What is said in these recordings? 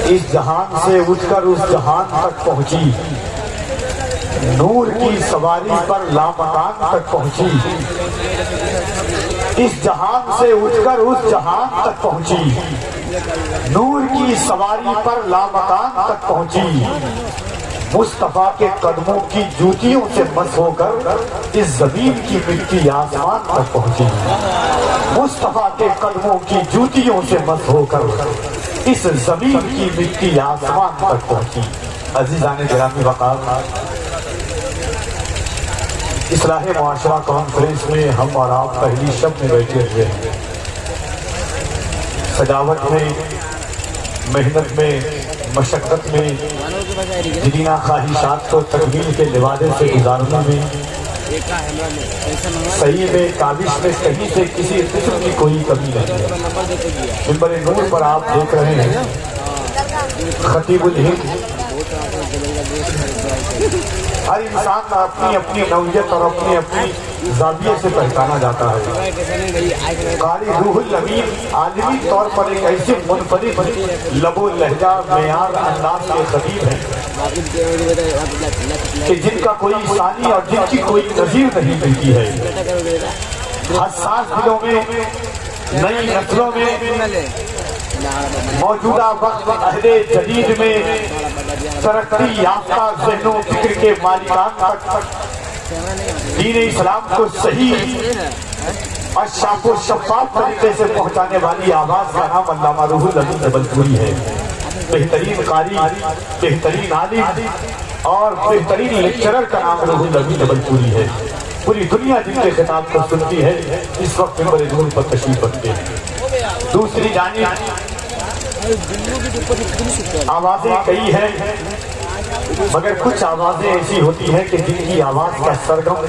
اس جہان سے اٹھ کر اس جہان تک پہنچی، نور کی سواری پر لامکان تک پہنچی، اس جہان سے اٹھ کر اس جہان تک پہنچی، نور کی سواری پر لامکان تک پہنچی، مصطفیٰ کے قدموں کی جوتیوں سے مس ہو کر اس زمین کی مٹی آسمان تک پہنچی، مصطفیٰ کے قدموں کی جوتیوں سے مس ہو کر اس زمین کی مٹی آسمان تک پہنچی۔ عزیزان گرامی وقار، اصلاح معاشرہ کانفرنس میں ہم اور آپ پہلی شب میں بیٹھے ہوئے ہیں، سجاوٹ میں، محنت میں، مشقت میں، جنینا خواہشات کو تکمیل کے لبادے سے گزارنے میں، صحیح میں کاوش میں کہیں سے کسی قسم کی کوئی کمی نہیں ہے۔ منبر نور پر آپ دیکھ رہے ہیں خطیب الہند، ہر انسان اپنی اپنی نوعیت اور اپنی اپنی زاویے سے پہچانا جاتا ہے۔ قاری روح الامین عالمی طور پر ایک ایسے منفرد لب و لہجہ معیار انداز کے خطیب ہیں کہ جن کا کوئی ثانی اور جن کی کوئی نظیر نہیں ملتی ہے۔ حساس دلوں میں، نئی نسلوں میں، موجودہ وقت اہل جدید میں، ترقی یافتہ ذہنوں فکر کے مالکان تک دین اسلام کو صحیح اور شاف و شفاف طریقے سے پہنچانے والی آواز کا نام علامہ روح الامین جبلپوری ہے۔ بہترین قاری، بہترین عالم اور بہترین لیکچرر کا نام روح الامین جبلپوری ہے۔ پوری دنیا جن کے خطاب کو سنتی ہے اس وقت منبر نور پر تشریف رکھتے ہیں۔ دوسری جانب آوازیں کئی ہیں، مگر کچھ آوازیں ایسی ہوتی ہیں کہ جن کی آواز کا سرگم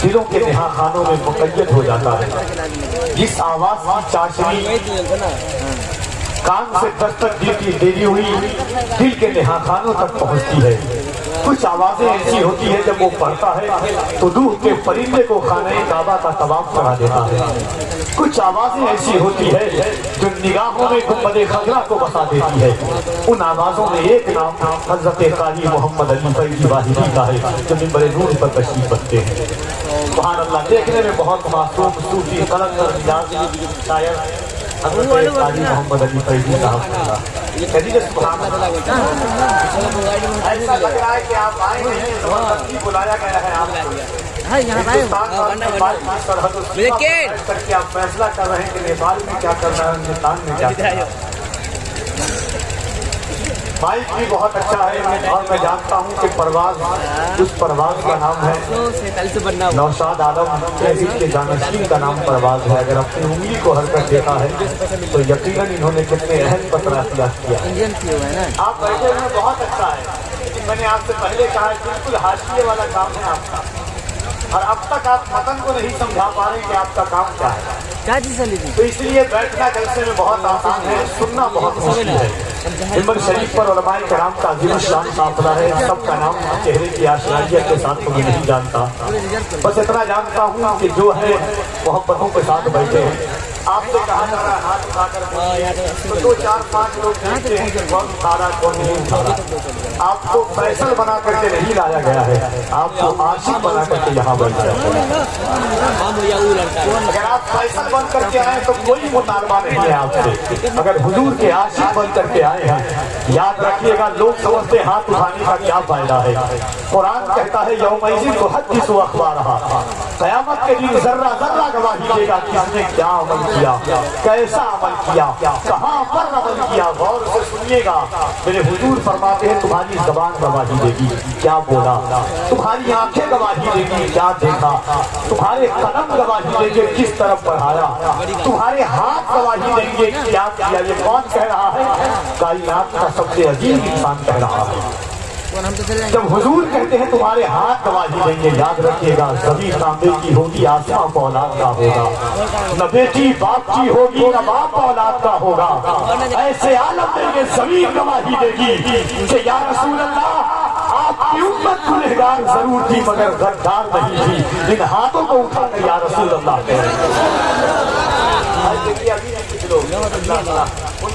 دلوں کے نہا خانوں میں مقید ہو جاتا ہے۔ جس آواز کی چاشنی کان سے دستک دیتی ہوئی دل کے نہا خانوں تک پہنچتی ہے۔ کچھ آوازیں ایسی ہوتی ہیں جب وہ پڑھتا ہے تو روح کے پرندے کو خانہ کعبہ کا طواف کرا دیتا ہے۔ کچھ آوازیں ایسی ہوتی ہے جو نگاہوں میں گنبد خضرا کو بسا دیتی ہے۔ ان آوازوں میں ایک نام حضرت قاری محمد علی فیضی واحدی کا ہے جو منبر نور پر تشریف رکھتے ہیں۔ سبحان اللہ، دیکھنے میں بہت معصوم، صوفی، قلندر مزاج شاعر حضرت قاری محمد علی فیضی صاحب کہیے سبحان اللہ۔ ایسا لگ رہا ہے کہ آپ آئے ہیں، زبردستی بلایا گیا ہے آپ کو۔ ہندوستان کی سرحد کر کے آپ فیصلہ کر رہے ہیں کہ نیپال میں کیا کرنا ہے، ہندوستان میں کیا کرنا ہے۔ مائک بھی بہت اچھا ہے اور میں جانتا ہوں کہ پرواز، اس پرواز کا نام ہے نوشاد عالم کے جانشین کا نام پرواز ہے۔ اگر اپنی انگلی کو حرکت دیکھا ہے تو یقیناً انہوں نے کتنے اہم پترہ کیا۔ آپ بیٹھے ہوئے بہت اچھا ہے، لیکن میں نے آپ سے پہلے کہا ہے بالکل حاشیے والا کام ہے آپ کا، اور اب تک آپ متن کو نہیں سمجھا پا رہے کہ آپ کا کام کیا ہے۔ تو اس لیے بیٹھنا جلسے میں بہت آسان ہے، سننا بہت مشکل ہے۔ منبر شریف پر علماء کرام کا عظیم الشان قافلہ ہے، سب کا نام چہرے کی آشنائیت کے ساتھ تو میں نہیں جانتا، بس اتنا جانتا ہوں کہ جو ہے محبتوں کے ساتھ بیٹھے ہیں۔ آپ سے کہا جا رہا ہے ہاتھ اٹھا کر تو 2 4 5 لوگ دیکھتے ہیں کہ کون اٹھا رہا کون نہیں اٹھا رہا۔ آپ کو فیصل بنا کر کے نہیں لایا گیا ہے، آپ کو عاشق بنا کر کے یہاں بیٹھا ہے۔ اگر آپ فیصل بن کر کے آئے تو کوئی مطالبہ نہیں ہے آپ سے، اگر حضور کے عاشق بن کر کے آئے ہیں یاد رکھیے گا، لوگ سمجھتے ہاتھ اٹھانے کا کیا فائدہ ہے۔ قرآن کہتا ہے یومئذ تحدث اخبارہا، قیامت کے دن ذرہ ذرہ گواہی دے گا کس نے کیا عمل کیا، کیسا عمل کیا، کہاں پر عمل کیا۔ غور سے سنیے گا، میرے حضور فرماتے ہیں تمہاری زبان گواہی دے گی کیا بولا، تمہاری آنکھیں گواہی دے گی کیا دیکھا، تمہارے قدم گواہی دیں گے کس طرف بڑھایا، تمہارے ہاتھ گواہی دیں گے کیا کیا۔ یہ کون کہہ رہا ہے؟ کائنات کا سب سے عظیم انسان کہہ رہا ہے۔ جب حضور کہتے ہیں تمہارے ہاتھ گواہی دیں گے، یاد رکھیے گا زمین تانبے کی ہوگی، آسمان اولاد کا ہوگا، نہ بیٹی باپ کی ہوگی نہ باپ اولاد کا ہوگا۔ ایسے عالم میں یہ زمین گواہی دے گی کہ یا رسول اللہ آپ کی امت گنہگار ضرور تھی مگر غدار نہیں تھی، ان ہاتھوں کو اٹھا کر یا رسول اللہ کہہ رہے ہیں۔